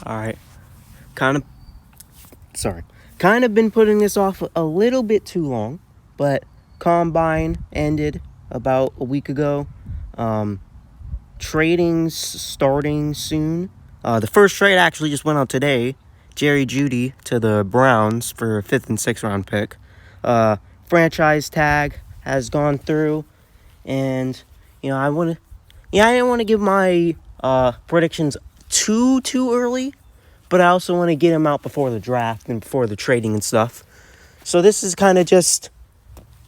All right. Kind of, sorry. Kind of been putting this off a little bit too long, but Combine ended about a week ago. Trading's starting soon. The first trade actually just went out today. Jerry Jeudy to the Browns for a 5th and 6th round pick. Franchise tag has gone through, and I didn't want to give my predictions too early, but I also want to get him out before the draft and before the trading and stuff. So this is kind of just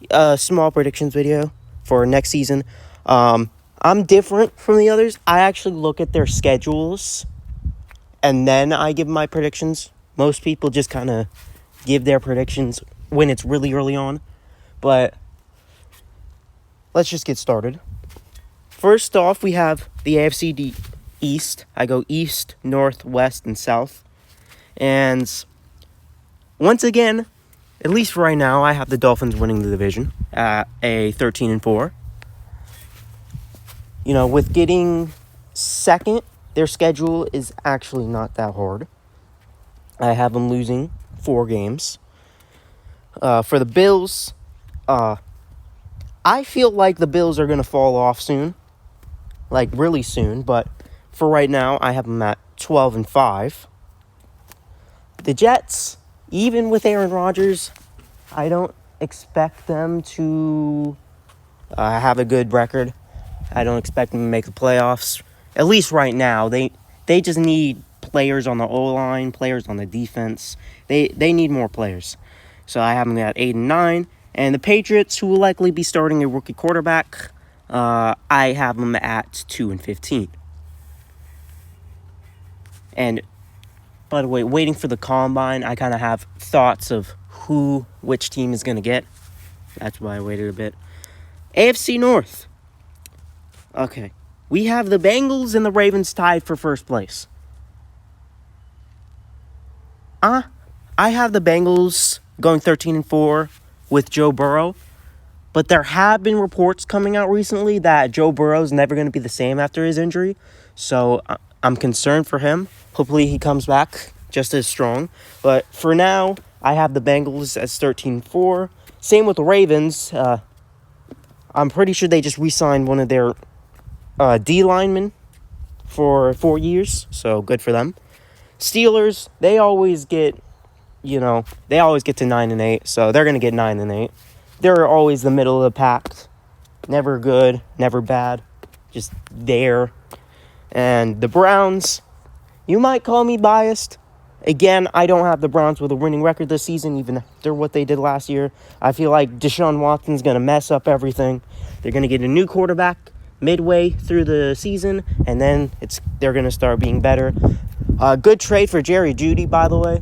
a small predictions video for next season. I'm different from the others. I actually look at their schedules and then I give my predictions. Most people just kind of give their predictions when it's really early on. But let's just get started. First off, we have the AFC East. I go East, North, West, and South. And once again, at least right now, I have the Dolphins winning the division at a 13-4. With getting second, their schedule is actually not that hard. I have them losing 4 games. For the Bills, I feel like the Bills are going to fall off soon. Like, really soon. But for right now, I have them at 12-5. The Jets, even with Aaron Rodgers, I don't expect them to have a good record. I don't expect them to make the playoffs. At least right now. They just need players on the O-line, players on the defense. They need more players. So I have them at 8-9. And the Patriots, who will likely be starting a rookie quarterback, I have them at 2-15. And by the way, waiting for the Combine, I kind of have thoughts of which team is going to get. That's why I waited a bit. AFC North. Okay. We have the Bengals and the Ravens tied for first place. I have the Bengals going 13-4 with Joe Burrow. But there have been reports coming out recently that Joe Burrow is never going to be the same after his injury. So I'm concerned for him. Hopefully he comes back just as strong. But for now, I have the Bengals as 13-4. Same with the Ravens. I'm pretty sure they just re-signed one of their D linemen for 4 years. So good for them. Steelers, they always get to 9-8. So they're going to get 9-8. They're always the middle of the pack. Never good, never bad. Just there. And the Browns, you might call me biased. Again, I don't have the Browns with a winning record this season, even after what they did last year. I feel like Deshaun Watson's going to mess up everything. They're going to get a new quarterback midway through the season, and then they're going to start being better. Good trade for Jerry Jeudy, by the way.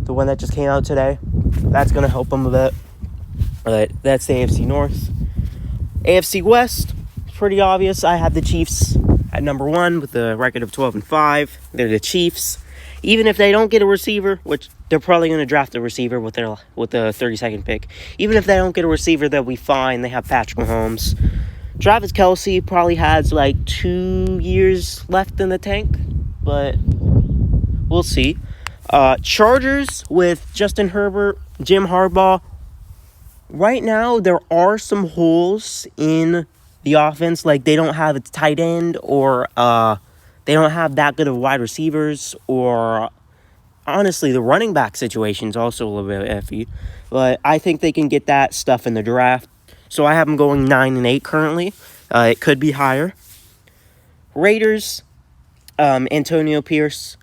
The one that just came out today. That's going to help them a bit. But that's the AFC North. AFC West, pretty obvious. I have the Chiefs at number 1 with a record of 12-5. They're the Chiefs. Even if they don't get a receiver, which they're probably going to draft a receiver with the 32nd pick. Even if they don't get a receiver, they'll be fine. They have Patrick Mahomes. Travis Kelce probably has like 2 years left in the tank, but we'll see. Chargers with Justin Herbert, Jim Harbaugh. Right now, there are some holes in the offense. Like, they don't have a tight end, or they don't have that good of wide receivers, or honestly, the running back situation is also a little bit iffy. But I think they can get that stuff in the draft. So I have them going 9-8 currently. It could be higher. Raiders, Antonio Pierce.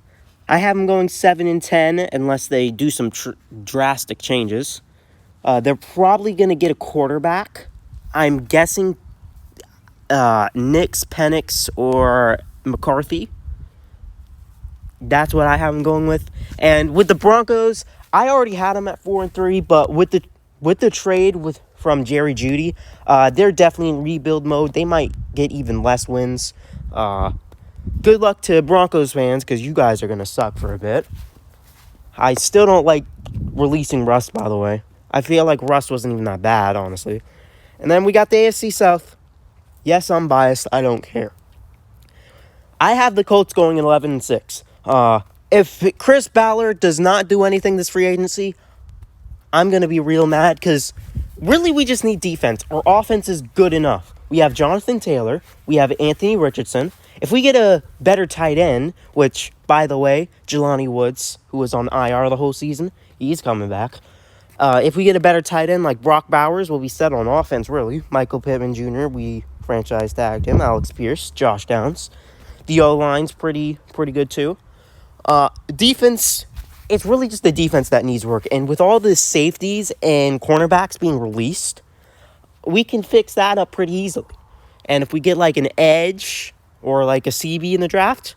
I have them going 7-10 unless they do some drastic changes. They're probably going to get a quarterback. I'm guessing Nix, Penix, or McCarthy. That's what I have them going with. And with the Broncos, I already had them at 4-3, but with the trade from Jerry Jeudy, they're definitely in rebuild mode. They might get even less wins. Good luck to Broncos fans, because you guys are going to suck for a bit. I still don't like releasing Russ, by the way. I feel like Russ wasn't even that bad, honestly. And then we got the AFC South. Yes, I'm biased. I don't care. I have the Colts going 11-6. If Chris Ballard does not do anything this free agency, I'm going to be real mad because really we just need defense. Our offense is good enough. We have Jonathan Taylor. We have Anthony Richardson. If we get a better tight end, which, by the way, Jelani Woods, who was on IR the whole season, he's coming back. If we get a better tight end like Brock Bowers, we'll be set on offense, really. Michael Pittman Jr., we franchise tagged him. Alex Pierce, Josh Downs. The O-line's pretty good, too. Defense, it's really just the defense that needs work. And with all the safeties and cornerbacks being released, we can fix that up pretty easily. And if we get like an edge or like a CB in the draft,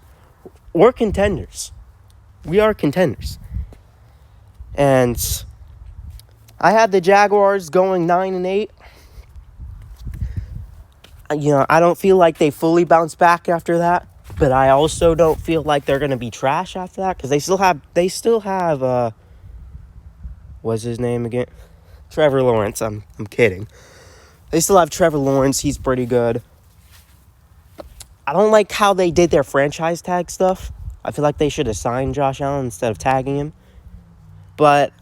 we're contenders. We are contenders. And I had the Jaguars going 9-8. I don't feel like they fully bounce back after that. But I also don't feel like they're going to be trash after that. Because they still have, what's his name again? Trevor Lawrence. I'm kidding. They still have Trevor Lawrence. He's pretty good. I don't like how they did their franchise tag stuff. I feel like they should have signed Josh Allen instead of tagging him. But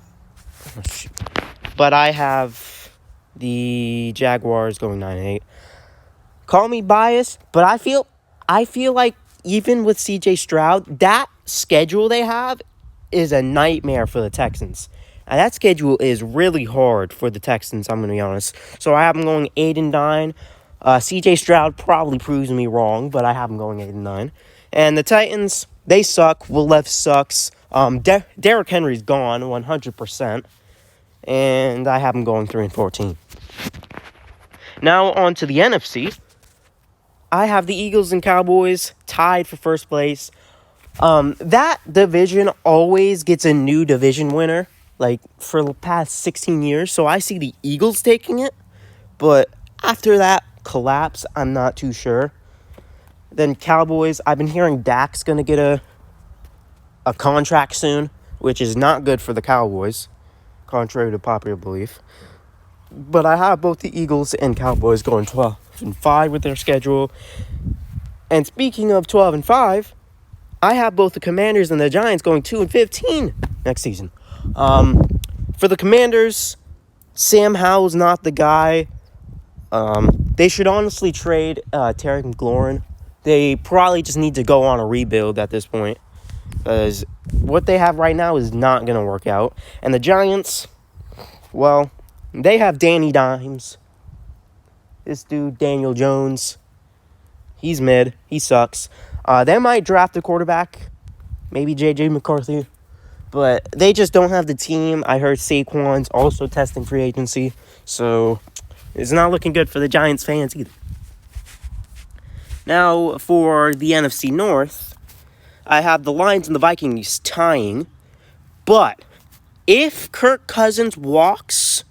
I have the Jaguars going 9-8. Call me biased, but I feel like even with C.J. Stroud, that schedule they have is a nightmare for the Texans. And that schedule is really hard for the Texans, I'm going to be honest. So I have them going 8-9. C.J. Stroud probably proves me wrong, but I have them going 8-9. And the Titans, they suck. Will Levis sucks. Derrick Henry's gone 100%. And I have them going 3-14. Now on to the NFC. I have the Eagles and Cowboys tied for first place. That division always gets a new division winner, like for the past 16 years. So I see the Eagles taking it. But after that collapse, I'm not too sure. Then Cowboys, I've been hearing Dak's going to get a contract soon, which is not good for the Cowboys, contrary to popular belief. But I have both the Eagles and Cowboys going 12-5 with their schedule. And speaking of 12-5, I have both the Commanders and the Giants going 2-15 next season. For the Commanders, Sam Howell's not the guy. They should honestly trade Terry McLaurin. They probably just need to go on a rebuild at this point, because what they have right now is not going to work out. And the Giants, well, they have Danny Dimes. This dude, Daniel Jones, he's mid. He sucks. They might draft a quarterback, maybe J.J. McCarthy, but they just don't have the team. I heard Saquon's also testing free agency, so it's not looking good for the Giants fans either. Now, for the NFC North, I have the Lions and the Vikings tying, but if Kirk Cousins walks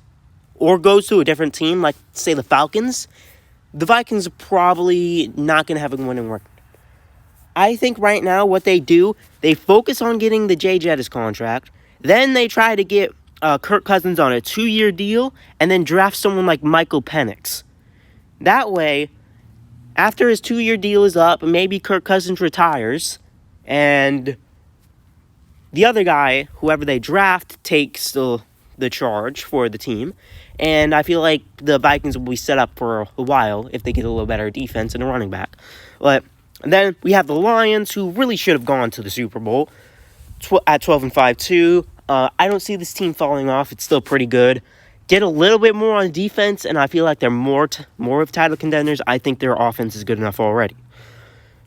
or goes to a different team, like, say, the Falcons, the Vikings are probably not going to have a winning record. I think right now what they do, they focus on getting the Jay Jettis contract, then they try to get Kirk Cousins on a 2-year deal, and then draft someone like Michael Penix. That way, after his 2-year deal is up, maybe Kirk Cousins retires, and the other guy, whoever they draft, takes the charge for the team. And I feel like the Vikings will be set up for a while if they get a little better defense and a running back. But then we have the Lions, who really should have gone to the Super Bowl at 12-5 too. I don't see this team falling off. It's still pretty good. Get a little bit more on defense, and I feel like they're more of title contenders. I think their offense is good enough already.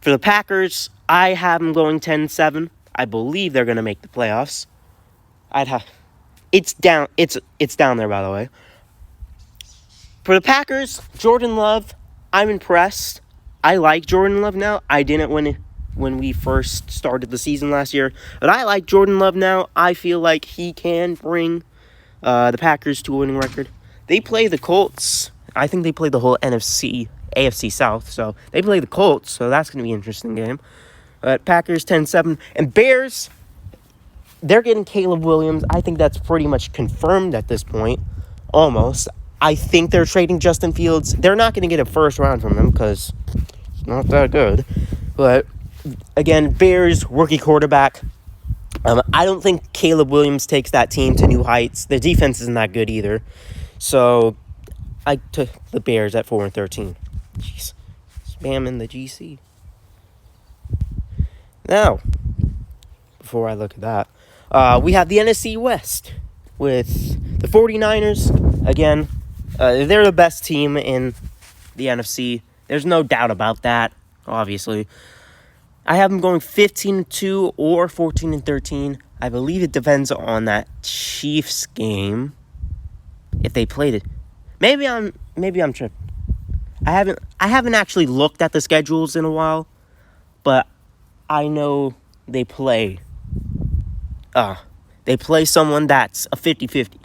For the Packers, I have them going 10-7. I believe they're going to make the playoffs. It's down there, by the way. For the Packers, Jordan Love, I'm impressed. I like Jordan Love now. I didn't when we first started the season last year, but I like Jordan Love now. I feel like he can bring the Packers to a winning record. They play the Colts. I think they play the whole AFC South, so they play the Colts, so that's going to be an interesting game. But Packers 10-7. And Bears, they're getting Caleb Williams. I think that's pretty much confirmed at this point, almost. I think they're trading Justin Fields. They're not going to get a first round from him because it's not that good. But, again, Bears, rookie quarterback. I don't think Caleb Williams takes that team to new heights. Their defense isn't that good either. So I took the Bears at 4-13. Jeez, spamming the GC. Now, before I look at that, we have the NFC West with the 49ers. Again, they're the best team in the NFC. There's no doubt about that, obviously. I have them going 15-2 or 14-13. I believe it depends on that Chiefs game. If they played it. Maybe I'm tripping. I haven't actually looked at the schedules in a while, but I know they play someone that's a 50-50.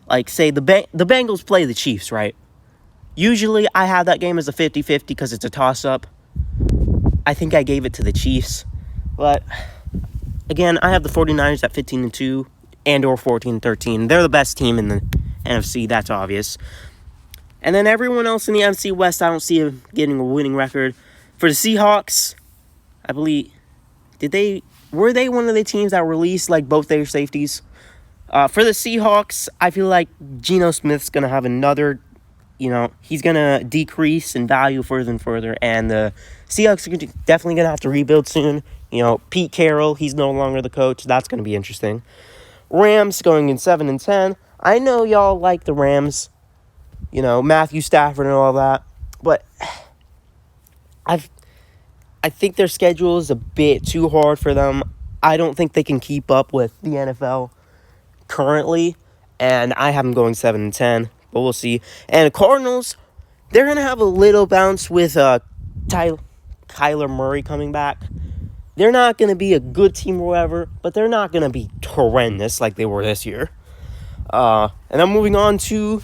Like, say the Bengals play the Chiefs, right? Usually I have that game as a 50-50 because it's a toss-up. I think I gave it to the Chiefs. But, again, I have the 49ers at 15-2 and or 14-13. They're the best team in the NFC, that's obvious. And then everyone else in the NFC West, I don't see them getting a winning record. For the Seahawks, I believe, were they one of the teams that released, like, both their safeties? For the Seahawks, I feel like Geno Smith's going to have another, he's going to decrease in value further and further. And the Seahawks are definitely going to have to rebuild soon. Pete Carroll, he's no longer the coach. That's going to be interesting. Rams going in 7-10. I know y'all like the Rams, Matthew Stafford and all that. But I think their schedule is a bit too hard for them. I don't think they can keep up with the NFL currently, and I have them going 7-10, but we'll see. And the Cardinals, they're going to have a little bounce with Kyler Murray coming back. They're not going to be a good team or whatever, but they're not going to be horrendous like they were this year. And I'm moving on to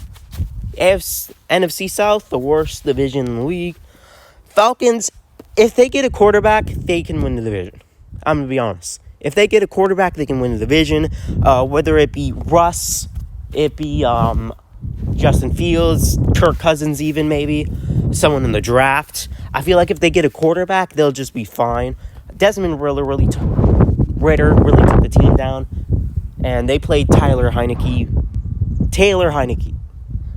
NFC South, the worst division in the league. Falcons, if they get a quarterback, they can win the division. I'm going to be honest. If they get a quarterback, they can win the division. Whether it be Russ, it be Justin Fields, Kirk Cousins even maybe, someone in the draft. I feel like if they get a quarterback, they'll just be fine. Desmond Ritter really took the team down, and they played Taylor Heineke.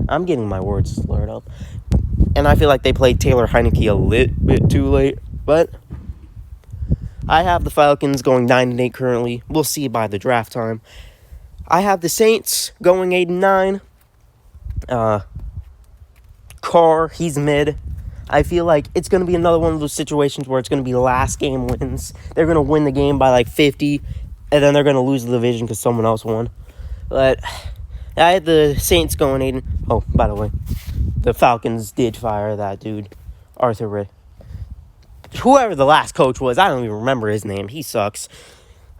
I'm getting my words slurred up. And I feel like they played Taylor Heineke a little bit too late. But I have the Falcons going 9-8 currently. We'll see by the draft time. I have the Saints going 8-9. Carr, he's mid. I feel like it's going to be another one of those situations where it's going to be last game wins. They're going to win the game by like 50, and then they're going to lose the division because someone else won. But I had the Saints going 8. Oh, by the way, the Falcons did fire that dude, Arthur Ray. Whoever the last coach was, I don't even remember his name. He sucks.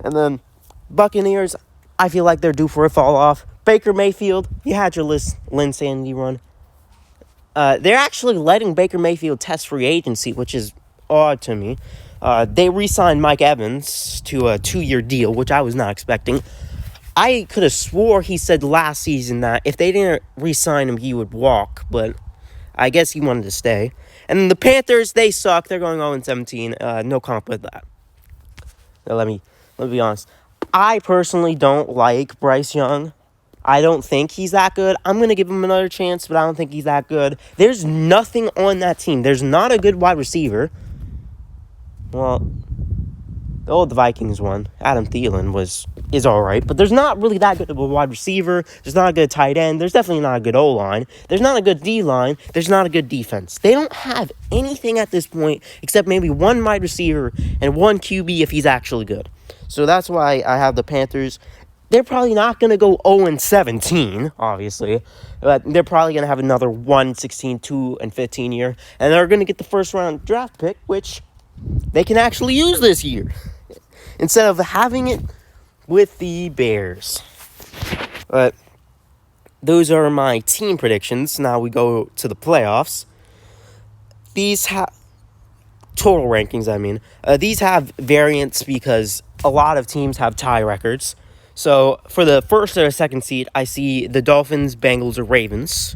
And then Buccaneers, I feel like they're due for a fall off. Baker Mayfield, you had your Lynn Sandy run. They're actually letting Baker Mayfield test free agency, which is odd to me. They re-signed Mike Evans to a 2-year deal, which I was not expecting. I could have swore he said last season that if they didn't re-sign him, he would walk, but I guess he wanted to stay. And the Panthers, they suck. They're going 0-17. No comp with that. Now, let me be honest. I personally don't like Bryce Young. I don't think he's that good. I'm going to give him another chance, but I don't think he's that good. There's nothing on that team. There's not a good wide receiver. Well, the Vikings one, Adam Thielen, is all right. But there's not really that good of a wide receiver. There's not a good tight end. There's definitely not a good O-line. There's not a good D-line. There's not a good defense. They don't have anything at this point except maybe one wide receiver and one QB if he's actually good. So that's why I have the Panthers. They're probably not going to go 0-17, obviously. But they're probably going to have another 1-16, 2-15 year. And they're going to get the first-round draft pick, which they can actually use this year, instead of having it with the Bears. But those are my team predictions. Now we go to the playoffs. These have total rankings, I mean. These have variance because a lot of teams have tie records. So for the first or second seed, I see the Dolphins, Bengals, or Ravens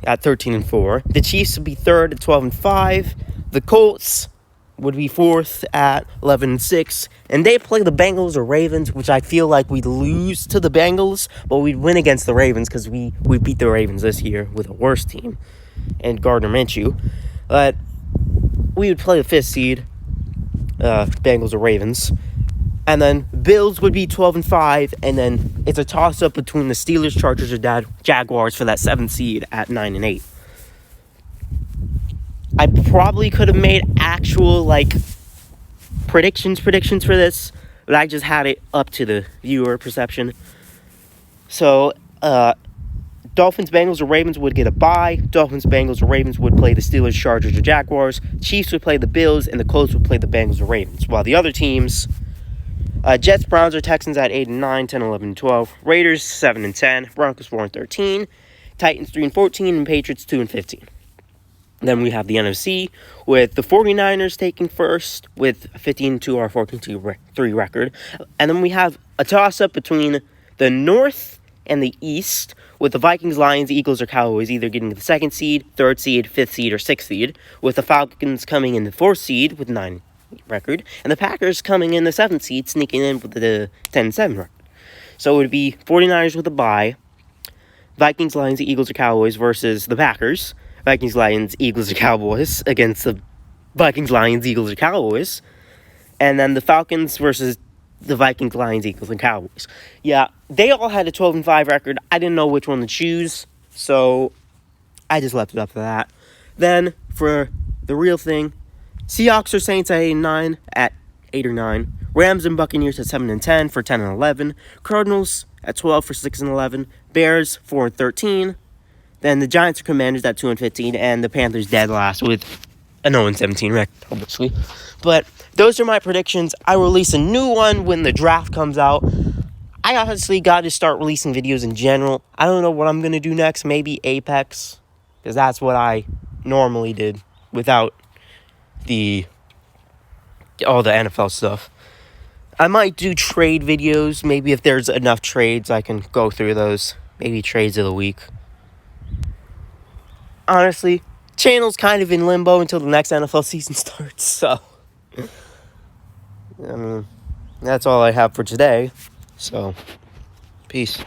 at 13-4. The Chiefs will be third at 12-5. The Colts would be 4th at 11-6, and they play the Bengals or Ravens, which I feel like we'd lose to the Bengals, but we'd win against the Ravens because we beat the Ravens this year with a worse team and Gardner Minshew. But we would play the 5th seed, Bengals or Ravens, and then Bills would be 12-5, and then it's a toss-up between the Steelers, Chargers, or Jaguars for that 7th seed at 9-8. I probably could have made actual, predictions for this, but I just had it up to the viewer perception. So, Dolphins, Bengals, or Ravens would get a bye. Dolphins, Bengals, or Ravens would play the Steelers, Chargers, or Jaguars. Chiefs would play the Bills, and the Colts would play the Bengals or Ravens. While the other teams, Jets, Browns, or Texans at 8-9, 10-11-12. Raiders 7-10, Broncos 4-13, Titans 3-14, and Patriots 2-15. Then we have the NFC with the 49ers taking first with a 15-2 or 14-3 record. And then we have a toss-up between the North and the East with the Vikings, Lions, Eagles, or Cowboys either getting the 2nd seed, 3rd seed, 5th seed, or 6th seed, with the Falcons coming in the 4th seed with 9 record, and the Packers coming in the 7th seed, sneaking in with the 10-7 record. So it would be 49ers with a bye, Vikings, Lions, Eagles, or Cowboys versus the Packers, Vikings, Lions, Eagles, or Cowboys against the Vikings, Lions, Eagles, or Cowboys. And then the Falcons versus the Vikings, Lions, Eagles, and Cowboys. Yeah, they all had a 12-5 record. I didn't know which one to choose, so I just left it up to that. Then, for the real thing, Seahawks or Saints at 8-9 at 8 or 9. Rams and Buccaneers at 7-10 for 10-11. Cardinals at 12 for 6-11. Bears 4-13. Then the Giants or Commanders at 2-15, and the Panthers dead last with a 0-17 record, obviously. But those are my predictions. I release a new one when the draft comes out. I honestly got to start releasing videos in general. I don't know what I'm going to do next. Maybe Apex, because that's what I normally did without all the NFL stuff. I might do trade videos. Maybe if there's enough trades, I can go through those. Maybe trades of the week. Honestly, channel's kind of in limbo until the next NFL season starts, so I mean, that's all I have for today. So, peace.